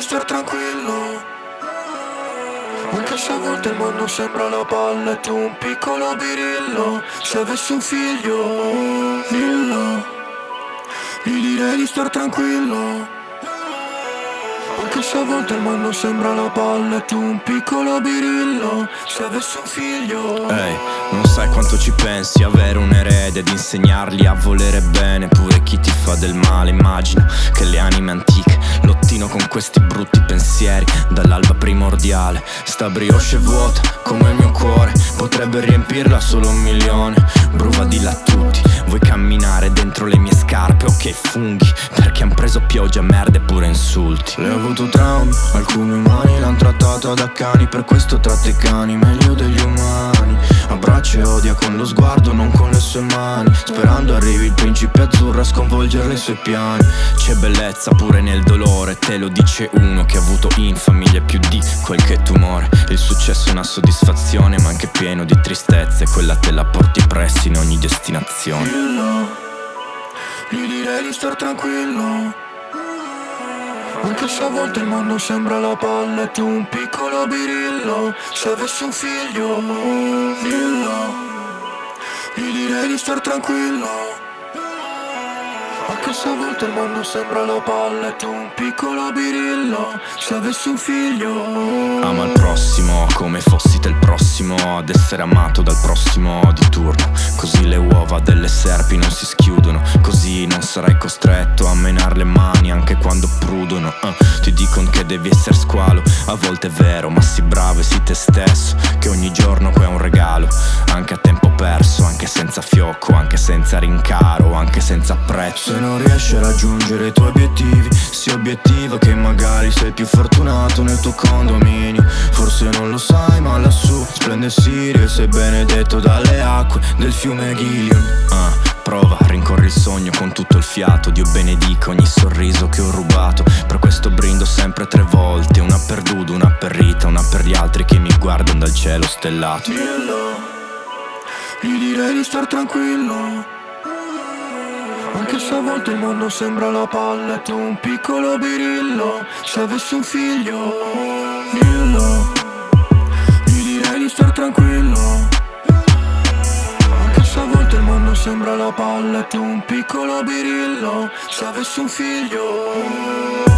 di star tranquillo, anche se a volte il mondo sembra la palla e tu un piccolo birillo. Se avessi un figlio, dillo, gli direi di star tranquillo, anche se a volte il mondo sembra la palla e tu un piccolo birillo. Se avessi un figlio. Ehi, non sai quanto ci pensi avere un erede ed insegnargli a volere bene pure chi ti fa del male. Immagino che le anime antiche lottino con questi brutti pensieri dall'alba primordiale. Sta brioche vuota come il mio cuore, potrebbe riempirla solo 1 milione. Bruvidi là tutti, vuoi camminare dentro le mie scarpe? Ok, funghi, perché han preso pioggia, merda e pure insulti. Le ho avuto traumi, alcuni umani l'han trattata da cani, per questo tratta i cani meglio degli umani. Abbraccia e odia con lo sguardo, non con le sue mani, sperando arrivi il principe azzurro a sconvolgere i suoi piani. C'è bellezza pure nel dolore, te lo dice uno che ha avuto in famiglia più di quel che tumore. Il successo è una soddisfazione ma anche pieno di tristezza, e quella te la porti presso in ogni destinazione. Dillo, gli direi di star tranquillo, anche se a volte il mondo sembra la palla e tu un piccolo birillo. Se avessi un figlio, dillo, gli direi di star tranquillo, anche se a volte il mondo sembra la palla e tu un piccolo birillo. Se avessi un figlio. Ama il prossimo come fossi te il prossimo ad essere amato dal prossimo di turno, così le uova delle serpi non si schiudono, così non sarai costretto a menar le mani anche quando prudono. Ti dicono che devi essere squalo, a volte è vero, ma sii bravo e sii te stesso, che ogni giorno è un regalo, anche a tempo perso, anche senza fiocco, anche senza rincaro, anche senza prezzo. Se non riesci a raggiungere i tuoi obiettivi, sii obiettivo che magari sei più fortunato nel tuo condominio. Forse non lo sai ma lassù splende Sirio e sei benedetto dalle acque del fiume Gilion. Prova, rincorri il sogno con tutto il fiato, Dio benedica ogni sorriso che ho rubato. Per questo brindo sempre 3 volte, una per Dudu, una per Rita, una per gli altri che mi guardano dal cielo stellato. Dillo, gli direi di star tranquillo, anche se a volte il mondo sembra la palla e tu un piccolo birillo. Se avessi un figlio, dillo, gli direi di star tranquillo, anche se a volte il mondo sembra la palla e tu un piccolo birillo. Se avessi un figlio.